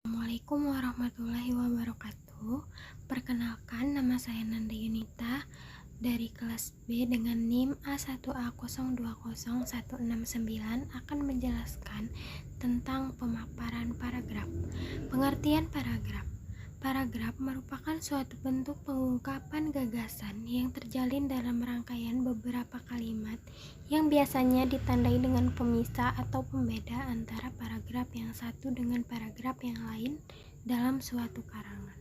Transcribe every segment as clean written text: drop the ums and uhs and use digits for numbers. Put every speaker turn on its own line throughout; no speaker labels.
Assalamualaikum warahmatullahi wabarakatuh. Perkenalkan, nama saya Nanda Yunita dari kelas B dengan NIM A1A020169 akan menjelaskan tentang pemaparan paragraf. Pengertian paragraf. Paragraf merupakan suatu bentuk pengungkapan gagasan yang terjalin dalam rangkaian beberapa kalimat yang biasanya ditandai dengan pemisah atau pembeda antara paragraf yang satu dengan paragraf yang lain dalam suatu karangan.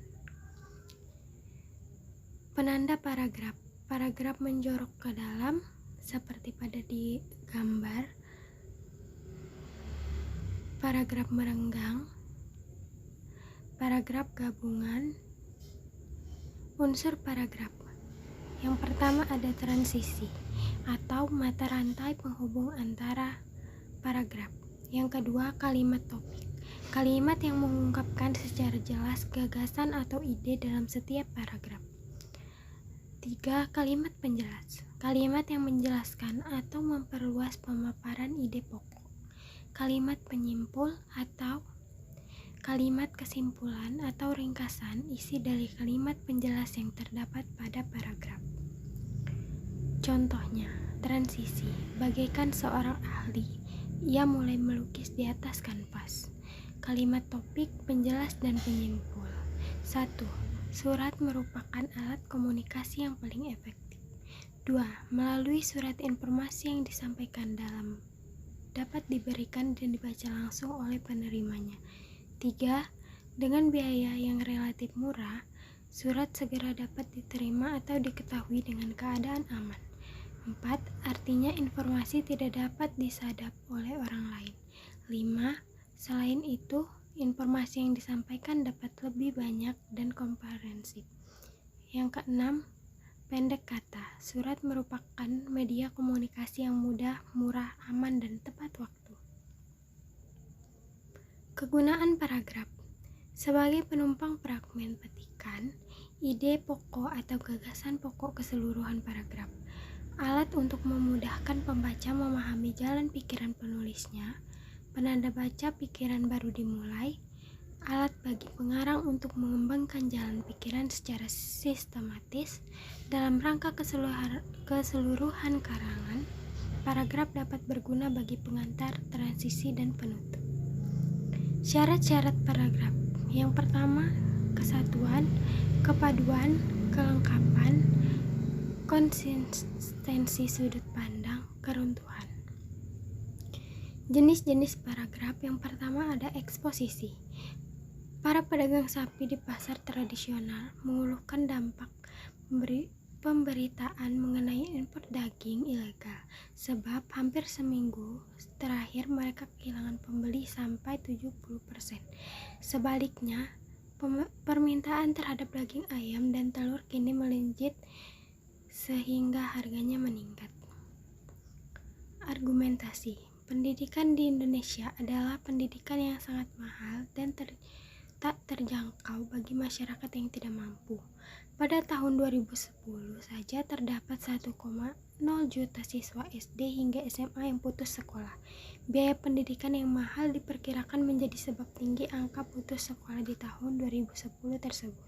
Penanda paragraf. Paragraf menjorok ke dalam seperti pada di gambar. Paragraf merenggang. Paragraf gabungan. Unsur paragraf. Yang pertama ada transisi atau mata rantai penghubung antara paragraf. Yang kedua kalimat topik. Kalimat yang mengungkapkan secara jelas gagasan atau ide dalam setiap paragraf. 3. Kalimat penjelas. Kalimat yang menjelaskan atau memperluas pemaparan ide pokok. Kalimat penyimpul atau kalimat kesimpulan atau ringkasan isi dari kalimat penjelas yang terdapat pada paragraf. Contohnya, transisi. Bagaikan seorang ahli, ia mulai melukis di atas kanvas. Kalimat topik, penjelas dan penyimpul. 1. Surat merupakan alat komunikasi yang paling efektif. 2. Melalui surat informasi yang disampaikan dapat diberikan dan dibaca langsung oleh penerimanya. 3. Dengan biaya yang relatif murah, surat segera dapat diterima atau diketahui dengan keadaan aman. 4. Artinya informasi tidak dapat disadap oleh orang lain. 5. Selain itu, informasi yang disampaikan dapat lebih banyak dan komprehensif. Yang keenam, pendek kata. Surat merupakan media komunikasi yang mudah, murah, aman, dan tepat waktu. Kegunaan paragraf. Sebagai penumpang fragmen petikan, ide pokok atau gagasan pokok keseluruhan paragraf. Alat untuk memudahkan pembaca memahami jalan pikiran penulisnya. Penanda baca pikiran baru dimulai. Alat bagi pengarang untuk mengembangkan jalan pikiran secara sistematis. Dalam rangka keseluruhan karangan, paragraf dapat berguna bagi pengantar, transisi, dan penutup. Syarat-syarat paragraf. Yang pertama, kesatuan, kepaduan, kelengkapan, konsistensi sudut pandang, keruntuhan. Jenis-jenis paragraf. Yang pertama ada eksposisi. Para pedagang sapi di pasar tradisional mengeluhkan dampak pemberitaan mengenai impor daging ilegal, sebab hampir seminggu terakhir mereka kehilangan pembeli sampai 70%. Sebaliknya, permintaan terhadap daging ayam dan telur kini melonjak sehingga harganya meningkat. Argumentasi. Pendidikan di Indonesia adalah pendidikan yang sangat mahal dan tak terjangkau bagi masyarakat yang tidak mampu. Pada tahun 2010 saja terdapat 1,0 juta siswa SD hingga SMA yang putus sekolah. Biaya pendidikan yang mahal diperkirakan menjadi sebab tinggi angka putus sekolah di tahun 2010 tersebut.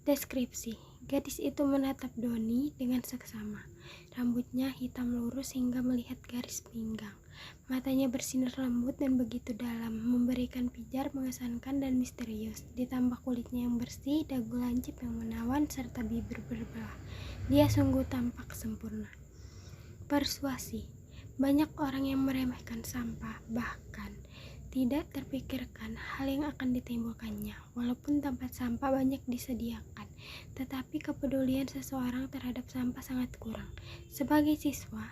Deskripsi. Gadis itu menatap Doni dengan seksama. Rambutnya hitam lurus hingga melihat garis pinggang. Matanya bersinar lembut dan begitu dalam, memberikan pijar mengesankan dan misterius. Ditambah kulitnya yang bersih, dagu lancip yang menawan, serta bibir berbelah. Dia sungguh tampak sempurna. Persuasi. Banyak orang yang meremehkan sampah, bahkan tidak terpikirkan hal yang akan ditimbulkannya. Walaupun tempat sampah banyak disediakan, tetapi kepedulian seseorang terhadap sampah sangat kurang. Sebagai siswa,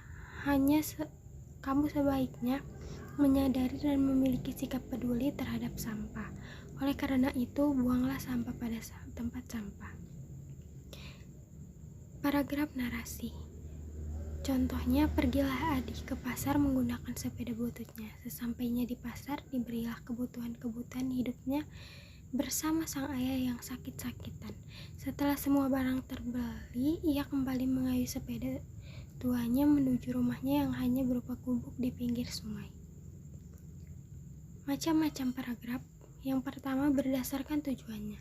kamu sebaiknya menyadari dan memiliki sikap peduli terhadap sampah. Oleh karena itu, buanglah sampah pada tempat sampah. Paragraf narasi. Contohnya, pergilah Adi ke pasar menggunakan sepeda bututnya. Sesampainya di pasar, diberilah kebutuhan hidupnya bersama sang ayah yang sakit-sakitan. Setelah semua barang terbeli, ia kembali mengayuh sepeda tuanya menuju rumahnya yang hanya berupa gubuk di pinggir sungai. Macam-macam paragraf. Yang pertama, berdasarkan tujuannya.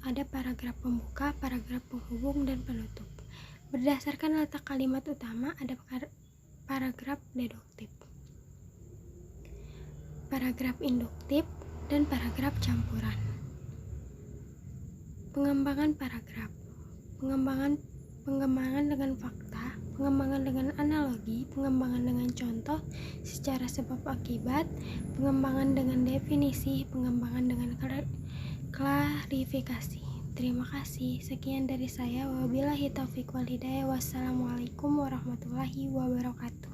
Ada paragraf pembuka, paragraf penghubung, dan penutup. Berdasarkan letak kalimat utama, ada paragraf deduktif, paragraf induktif, dan paragraf campuran. Pengembangan paragraf. Pengembangan dengan fakta, pengembangan dengan analogi, pengembangan dengan contoh secara sebab akibat, pengembangan dengan definisi, pengembangan dengan klarifikasi. Terima kasih. Sekian dari saya. Wabillahi taufiq wal hidayah. Wassalamualaikum warahmatullahi wabarakatuh.